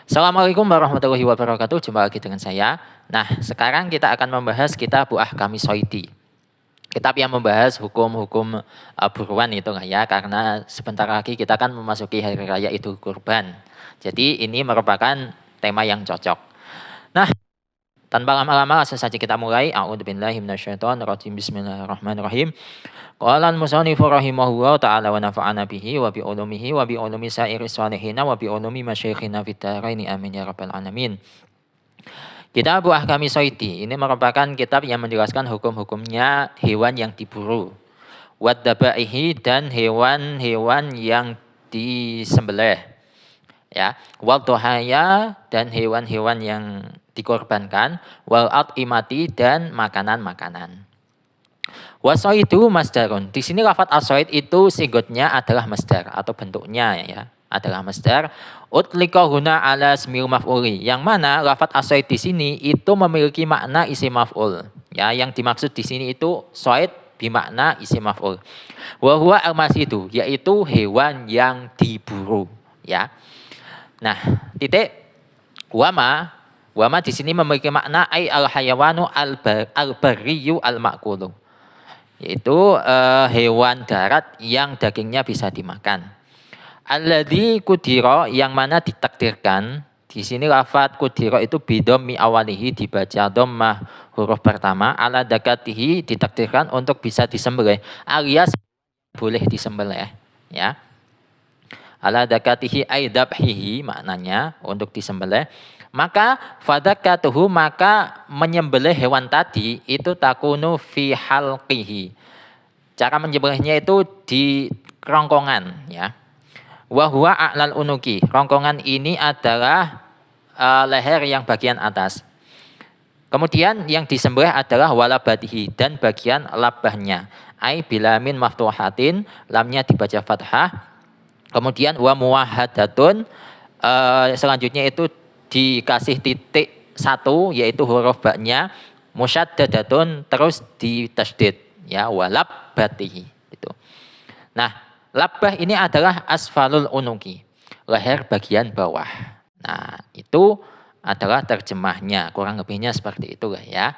Assalamualaikum warahmatullahi wabarakatuh. Jumpa lagi dengan saya. Nah, sekarang kita akan membahas kitab Ahkami Soidi. Kitab yang membahas hukum-hukum buruan itu ya, karena sebentar lagi kita akan memasuki hari raya Idul Kurban. Jadi ini merupakan tema yang cocok. Nah, tanpa lama-lama langsung saja kita mulai. A'udzubillahi minasyaitonirrajim. Bismillahirrahmanirrahim. Qala al-musannifu rahimahullahu ta'ala wa nafa'ana bihi wa bi ulumihi wa bi ulumi sa'iris salihina wa bi ulumi masyayikhina fid dharaini amin ya rabbal alamin. Kitab Ahkami Soidi ini merupakan kitab yang menjelaskan hukum-hukumnya hewan yang diburu, wadabaihi dan hewan-hewan yang disembelih, ya, wal dohaya dan hewan-hewan yang dikorbankan, wal at'imati dan makanan-makanan. Wasoidu masdarun. Di sini lafadz asoid itu sigotnya adalah masdar atau bentuknya ya adalah masdar. Utlika huna ala ismil maf'uli. Yang mana lafadz asoid di sini itu memiliki makna isim maf'ul. Ya, yang dimaksud di sini itu soid bermakna isim maf'ul. Wa huwa al-masidu, yaitu hewan yang diburu, ya. Nah, titik wama di sini memiliki makna ai al-hayawanu al-barriyu al-ma'kulu, yaitu hewan darat yang dagingnya bisa dimakan. Alladzi kudiro, yang mana ditakdirkan. Di sini lafadz kudiro itu bidhammi awalihi, dibaca dhammah huruf pertama, ala dakatihi ditakdirkan untuk bisa disembelih, alias boleh disembelih, ya. Ala dakatihi ay dabhihi, maknanya untuk disembelih. Maka fadakatuhu, maka menyembelih hewan tadi itu takunu fi halqihi. Cara menyembelihnya itu di kerongkongan, ya. Wa huwa a'lal unuki. Kerongkongan ini adalah leher yang bagian atas. Kemudian yang disembelih adalah walabatihi, dan bagian labahnya. Ai bilamin maftuhatin, lamnya dibaca fathah. Kemudian wa muwahadatun, selanjutnya itu dikasih titik satu, yaitu huruf ba-nya, musyaddadatun, terus ditasdid, ya, walabbatihi itu. Nah, labbah ini adalah asfalul unuki, leher bagian bawah. Nah, itu adalah terjemahnya, kurang lebihnya seperti itu ya.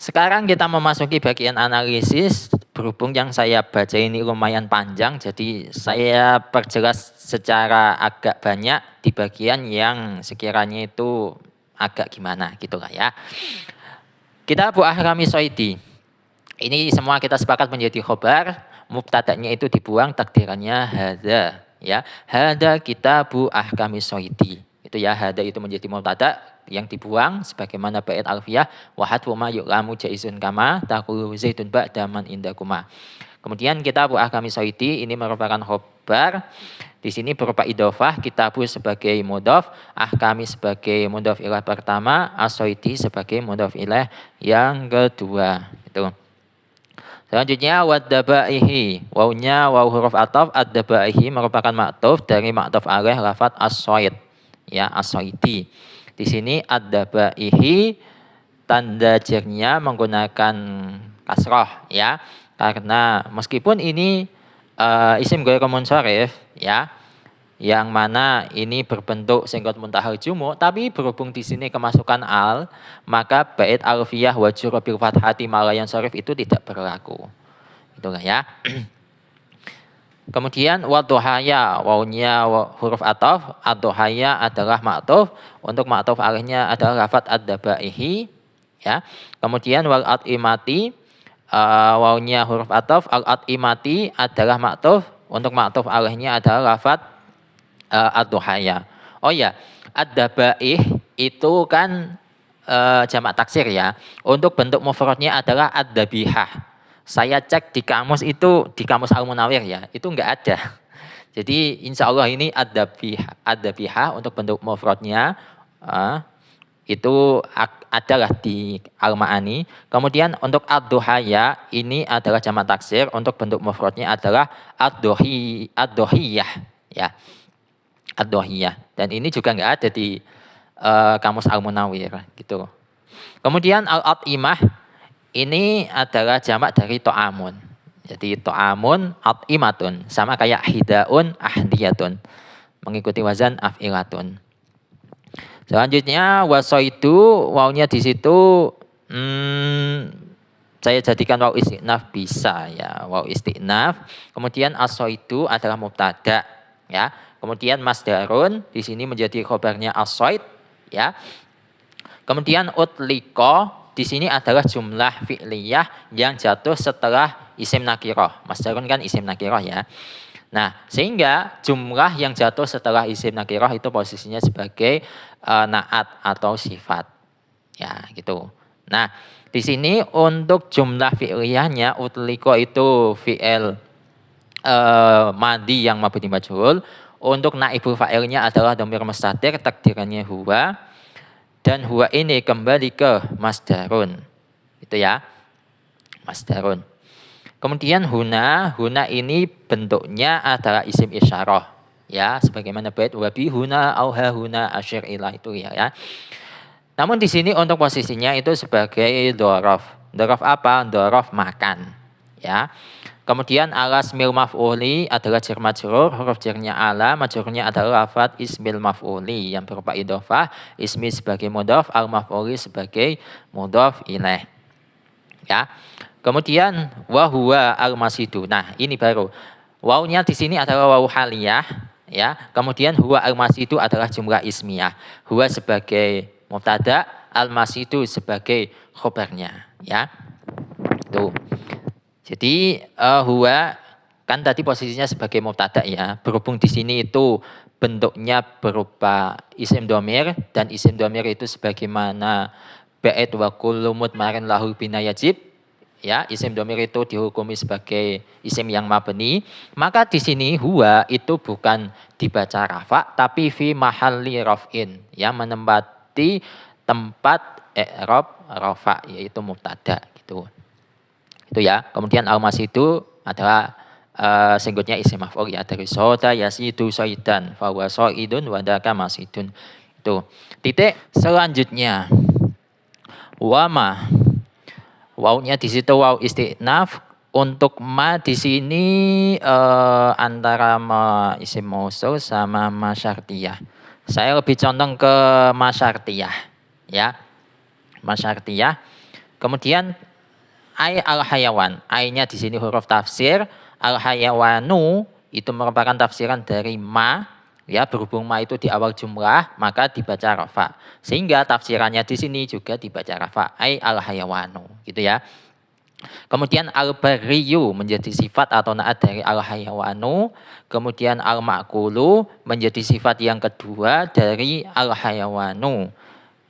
Sekarang kita memasuki bagian analisis. Berhubung yang saya baca ini lumayan panjang, jadi saya perjelas secara agak banyak di bagian yang sekiranya itu agak gimana gitu lah ya. Kita Ahkami Soidi. Ini semua kita sepakat menjadi khobar, mubtada'nya itu dibuang, takdirannya hadza, ya. Hadza kitabu Ahkami Soidi. Itu ya, hadza itu menjadi mubtada' yang dibuang sebagaimana bait alfiyah, wahad wa ma yu'lamu jaizun kama taqulu zaidun ba'da man indakuma. Kemudian kitab Ahkami Soidi ini merupakan khobar. Di sini berupa idhofah, kitabu sebagai mudhof, ahkami sebagai mudhof ilaih pertama, as-soidi sebagai mudhof ilaih yang kedua. Itu. Selanjutnya wadabaihi, wawnya waw huruf ataf, ad-dabaihi merupakan maktuf dari maktuf alaih lafadz as-soid, ya, as-soidi. Di sini ad-dabaihi tanda jernya menggunakan kasroh, ya, karena meskipun ini isim ghairu munsharif, ya, yang mana ini berbentuk singgot muntahal jumu, tapi berhubung di sini kemasukan al, maka bait alfiyah wajur bil fathati malayan syarif itu tidak berlaku. Itulah ya. Kemudian waduhaya, wawnya huruf ataf, aduhaya adalah maktuf, untuk maktuf alihnya adalah lafadz ad-dabaihi, ya. Kemudian wal at'imati, wawnya huruf ataf, al at'imati adalah maktuf, untuk maktuf alihnya adalah lafadz ad-duhaya. Oh ya, ad-dabaih itu kan jamak taksir ya. Untuk bentuk mufradnya adalah ad-dabihah. Saya cek di kamus itu, di kamus Al-Munawir ya, itu enggak ada. Jadi insya Allah ini ad-dabihah untuk bentuk mufradnya itu adalah di Al-Ma'ani. Kemudian untuk ad-duhaya ini adalah jamak taksir, untuk bentuk mufradnya adalah ad-duhiyah, ya. Ad-duhiyah. Dan ini juga enggak ada di kamus Al-Munawir gitu. Kemudian al-at'imah ini adalah jamak dari to'amun. Jadi to'amun at'imatun, sama kayak hidaun ahdiyatun, mengikuti wazan af'ilatun. Selanjutnya wasaidu, wawnya di situ saya jadikan waw istiqnaf bisa ya, waw istiqnaf. Kemudian as-saidu adalah mubtada ya. Kemudian masdarun di sini menjadi khobarnya as-said ya. Kemudian utliko di sini adalah jumlah fi'liyah yang jatuh setelah isim nakiroh. Masdarun kan isim nakiroh ya. Nah, sehingga jumlah yang jatuh setelah isim nakiroh itu posisinya sebagai naat atau sifat. Ya, gitu. Nah, di sini untuk jumlah fi'liyahnya utliko itu fi'il madi yang mabni majhul. Untuk naibul fa'ilnya adalah dhamir mustatir, takdirannya huwa. Dan huwa ini kembali ke masdarun. Itu ya. Masdarun. Kemudian huna ini bentuknya adalah isim isyarah ya, sebagaimana bait wabi huna auha huna asyir ilah itu ya. Namun di sini untuk posisinya itu sebagai dhorof. Dhorof apa? Dhorof makan ya. Kemudian ala ismil maf'uli adalah jar majrur, huruf jarnya ala, majrurnya adalah lafadz ismil maf'uli yang berupa idhofah, ismi sebagai mudhof, al maf'uli sebagai mudhof ilaih. Ya. Kemudian wahwa al-masidu. Nah, ini baru. Wawnya di sini adalah waw haliyah ya. Kemudian huwa al-masidu adalah jumlah ismiyah. Huwa sebagai mubtada, al-masidu sebagai khobarnya ya. Tuh. Jadi huwa kan tadi posisinya sebagai mubtada ya. Berhubung di sini itu bentuknya berupa isim domir dan isim domir itu sebagaimana ba'id wa kullu mudmarin lahu bina yajib. Ya, isim domir itu dihukumi sebagai isim yang mabni, maka di sini huwa itu bukan dibaca rafa tapi fi mahalli raf'in, ya menempati tempat i'rab rafa yaitu mubtada gitu. Itu ya. Kemudian al-masidu adalah singgutnya isim maf'ul ya, dari soda yasidu soidan fa huwa soidun wa daka masidun. Itu. Titik selanjutnya wama. Wawnya di situ waw istiqnaf. Untuk ma di sini antara isim mausul sama masyartiyah. Saya lebih condong ke masyartiyah ya. Masyartiyah. Kemudian ai al hayawan. Ai-nya di sini huruf tafsir, al hayawanu itu merupakan tafsiran dari ma. Ya, berhubung ma itu di awal jumlah, maka dibaca rafa. Sehingga tafsirannya di sini juga dibaca rafa. Ai al hayawanu, gitu ya. Kemudian al bariyu menjadi sifat atau naat dari al hayawanu. Kemudian al ma'kulu menjadi sifat yang kedua dari al hayawanu.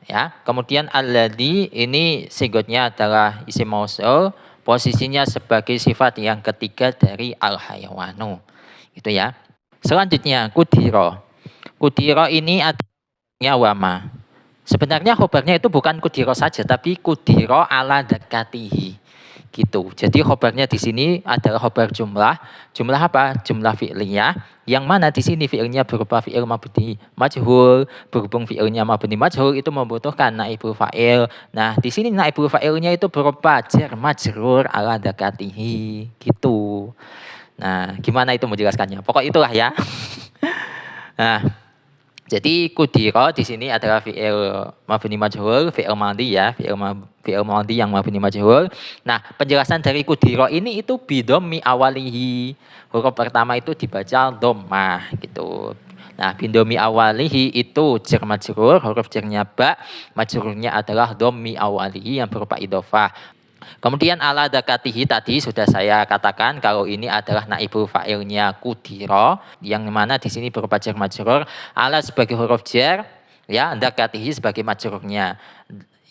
Ya, kemudian alladzi ini sigotnya adalah isim mausul, posisinya sebagai sifat yang ketiga dari al hayawanu. Gitu ya. Selanjutnya kudiro. Kudiro ini adanya wama. Sebenarnya khobarnya itu bukan kudiro saja, tapi kudiro ala dakatihi. Gitu. Jadi khobarnya di sini adalah khobar jumlah. Jumlah apa? Jumlah fi'liyah. Yang mana di sini fi'ilnya berupa fi'il mabni majhul. Berhubung fi'ilnya mabni majhul itu membutuhkan naibul fa'il. Nah, di sini naibul fa'ilnya itu berupa jar majrur ala dakatihi. Gitu. Nah, gimana itu menjelaskannya? Pokok itulah ya. Nah, jadi kudiro di sini adalah fi'il mabni majhul, fi'il madhi ya, fi'il madhi yang mabni majhul. Nah, penjelasan dari kudiro ini itu bidhammi awalihi. Huruf pertama itu dibaca dhammah gitu. Nah, bidhammi awalihi itu jar majrur, huruf jarnya ba, majrurnya adalah dhammi awalihi yang berupa idhofah. Kemudian ala dakatihi tadi sudah saya katakan kalau ini adalah naibul fa'ilnya kudiro yang mana di sini berupa jar majrur, ala sebagai huruf jar ya, dakatihi sebagai majrurnya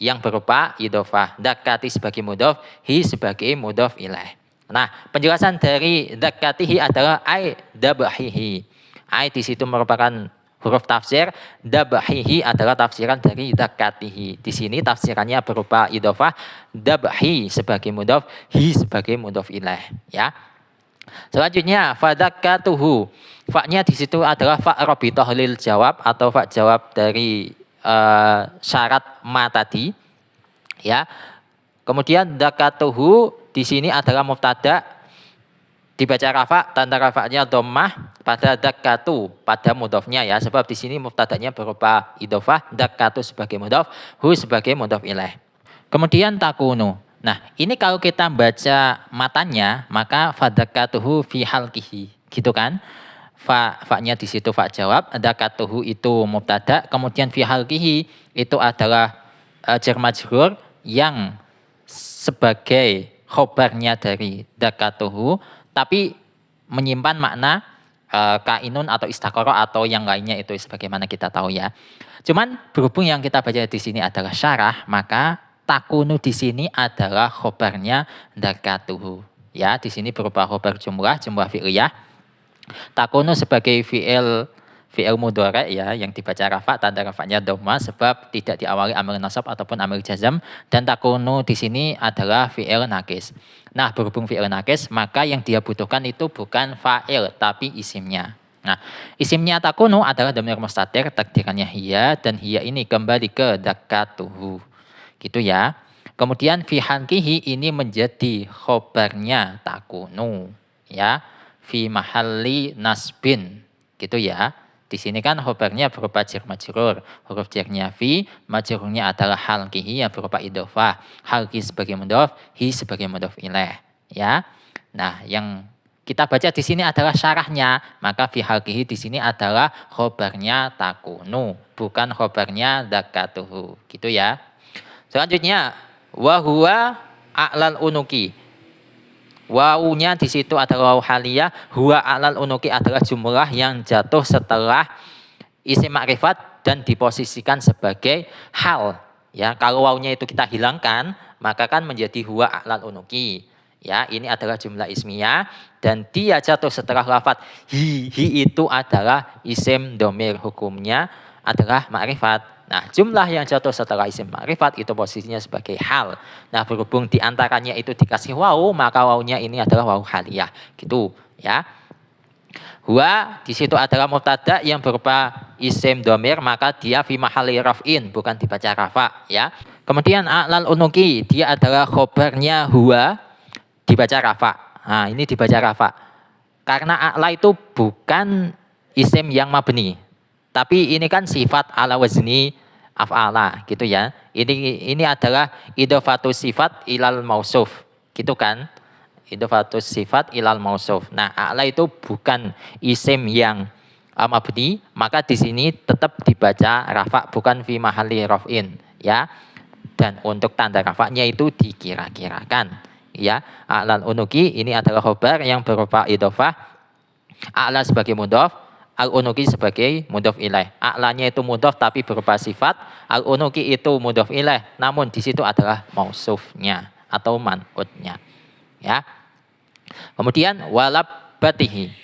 yang berupa idhofah, dakati sebagai mudhof, hi sebagai mudhof ilaih. Nah, penjelasan dari dakatihi adalah ai dabahihi. Ai di situ merupakan huruf tafsir, dabahihi adalah tafsiran dari dakatihi. Di sini tafsirannya berupa idhofah, dabahi sebagai mudhof, hi sebagai mudhof ilaih ya. Selanjutnya fadakatuhu. Fa-nya di situ adalah fa rabithah lil jawab atau fa jawab dari syarat ma tadi ya. Kemudian dakatuhu di sini adalah mubtada dibaca rafa, tanda rafanya dhammah pada dakatu, pada mudhofnya ya, sebab di sini mubtada'nya berupa idhofah, dakatu sebagai mudhof, hu sebagai mudhof ilaih. Kemudian takunu. Nah, ini kalau kita baca matanya, maka fadakatuhu fi halqihi, gitu kan? Fa-nya di situ fa jawab, dakatuhu itu mubtada, kemudian fi halqihi itu adalah jar majrur yang sebagai khobarnya dari dakatuhu, tapi menyimpan makna kainun atau istakoro atau yang lainnya itu sebagaimana kita tahu ya. Cuman berhubung yang kita baca di sini adalah syarah, maka takunu di sini adalah khobarnya dakatuhu. Ya, di sini berupa khobar jumlah fi'liyah. Takunu sebagai fi'il mudhari ya, yang dibaca rafa, tanda rafanya dhammah sebab tidak diawali amil nasab ataupun amil jazam, dan takunu di sini adalah fi'il nakis. Nah, berhubung fi'il nakis, maka yang dia butuhkan itu bukan fa'il tapi isimnya. Nah, isimnya takunu adalah dhamir mustatir, takdirannya hiya, dan hiya ini kembali ke dakatuhu. Gitu ya. Kemudian fi hankihi ini menjadi khobarnya takunu ya, fi mahalli nasbin, gitu ya. Di sini kan khobarnya berupa jar majrur, huruf jarnya fi, majrurnya adalah halqihi yang berupa idhofah, halqi sebagai mudhof, hi sebagai mudhof ilaih, ya. Nah, yang kita baca di sini adalah syarahnya, maka fi halqihi di sini adalah khobarnya takunu, bukan khobarnya dakatuhu, gitu ya. Selanjutnya, wa huwa a'lal unuki. Wawunya di situ adalah wawu haliyah, huwa a'lal unuki adalah jumlah yang jatuh setelah isim ma'rifat dan diposisikan sebagai hal. Ya, kalau wawunya itu kita hilangkan, maka kan menjadi huwa a'lal unuki. Ya, ini adalah jumlah ismiyah dan dia jatuh setelah lafadz hi itu adalah isim domir, hukumnya adalah ma'rifat. Nah, jumlah yang jatuh setelah isim ma'rifat itu posisinya sebagai hal. Nah, berhubung diantaranya itu dikasih wawu, maka wawunya ini adalah wawu haliyah. Gitu ya. Huwa di situ adalah mubtada yang berupa isim domir, maka dia fi mahalli raf'in, bukan dibaca rafa ya. Kemudian a'lal unuki, dia adalah khobarnya huwa, dibaca rafa. Nah, ini dibaca rafa. Karena a'la itu bukan isim yang mabni. Tapi ini kan sifat ala wazni af'ala gitu ya. Ini adalah idhofatus sifat ilal mausuf, gitu kan? Idhofatus sifat ilal mausuf. Nah, a'la itu bukan isim yang mabni, maka di sini tetap dibaca rafa, bukan fi mahalli raf'in ya. Dan untuk tanda rafa'nya itu dikira-kirakan ya. A'lal unuki ini adalah khobar yang berupa idhofah, a'la sebagai mudhof, al-unuki sebagai mudhof ilaih. A'lanya itu mudhof tapi berupa sifat, al-unuki itu mudhof ilaih, namun di situ adalah mausufnya atau man'utnya. Ya. Kemudian walabbatihi.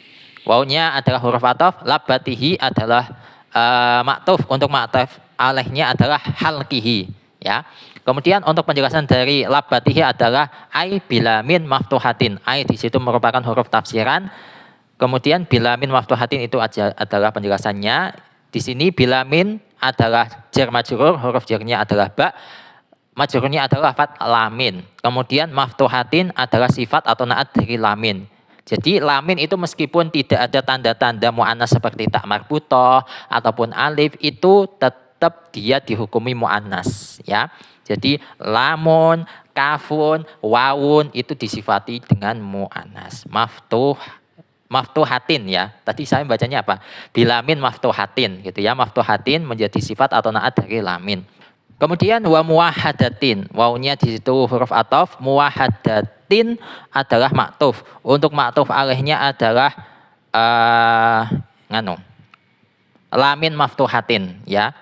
Wawunya adalah huruf ataf, labbatihi adalah maktuf, untuk maktuf alaihnya adalah halqihi, ya. Kemudian untuk penjelasan dari labbatihi adalah ai bilamin maftuhatin. Ai di situ merupakan huruf tafsiran. Kemudian bilamin maftuhatin itu adalah penjelasannya. Di sini bilamin adalah jar majrur, huruf jarnya adalah ba, majrurnya adalah lafadz lamin. Kemudian maftuhatin adalah sifat atau naat dari lamin. Jadi lamin itu meskipun tidak ada tanda-tanda mu'annas seperti tak marbutoh ataupun alif, itu tetap dia dihukumi mu'annas ya. Jadi lamun, kafun, wawun itu disifati dengan mu'annas. Maftuhatin ya. Tadi saya bacanya apa? Bilamin maftuhatin gitu ya. Maftuhatin menjadi sifat atau naat dari lamin. Kemudian wa muwahhadatin. Wawunya di situ huruf ataf, muwahhadatin adalah maktuf. Untuk maktuf alaihnya adalah lamin maftuhatin ya.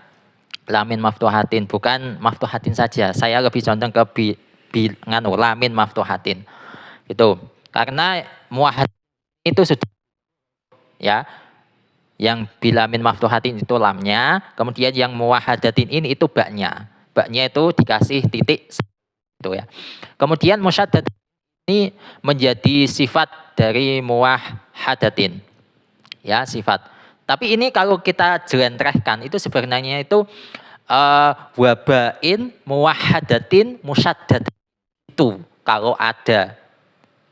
Lamin maftuhatin, bukan maftuhatin saja. Saya lebih condong ke lamin maftuhatin. Gitu. Karena muwahhadatin itu sudah ya, yang bilamin maftuhatin itu lamnya, kemudian yang muwahhadatin ini itu baknya itu dikasih titik itu ya. Kemudian musyaddad ini menjadi sifat dari muwahhadatin ya, sifat. Tapi ini kalau kita jelentrehkan itu sebenarnya itu wabain muwahhadatin musyaddad itu kalau ada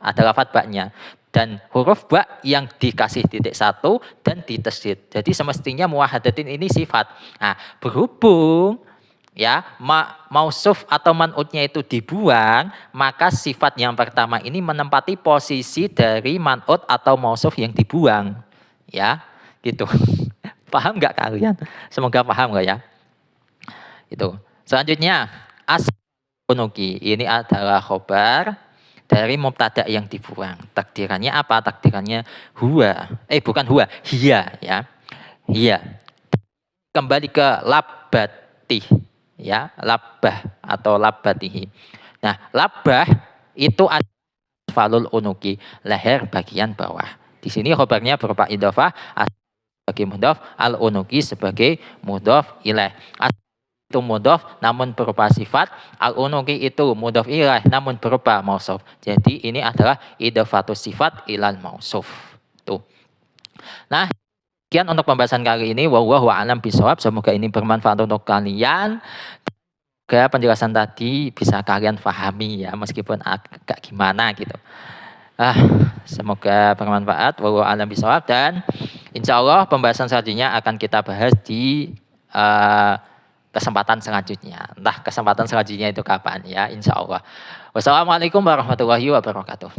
lafadz baknya. dan huruf ba yang dikasih titik satu dan ditasdid. Jadi semestinya muwahadatin ini sifat. Nah, berhubung ya mausuf atau man'utnya itu dibuang, maka sifat yang pertama ini menempati posisi dari man'ut atau mausuf yang dibuang. Ya, gitu. Paham nggak kalian? Semoga paham nggak ya? Itu. Selanjutnya, unuki. Ini adalah khobar dari mubtada yang dibuang. Takdirannya apa? Takdirannya huwa. Bukan huwa, hiya ya. Hiya. Kembali ke labbatih ya, labbah atau labbatihi. Nah, labbah itu asfalul unuki, leher bagian bawah. Di sini khobarnya berupa idhofah sebagai mudhof, al unuki sebagai mudhof ilaih. Itu mudhof namun berupa sifat, al-unuki itu mudhof ilaih namun berupa mausuf. Jadi ini adalah idhofatus sifat ilal mausuf. Tuh. Nah, sekian untuk pembahasan kali ini. Wallahu a'lam bishawab. Semoga ini bermanfaat untuk kalian. Semoga penjelasan tadi bisa kalian pahami ya, meskipun agak gimana gitu. Semoga bermanfaat. Wallahu a'lam bishawab, dan insya Allah pembahasan selanjutnya akan kita bahas di kesempatan selanjutnya. Entah kesempatan selanjutnya itu kapan ya, insya Allah. Wassalamualaikum warahmatullahi wabarakatuh.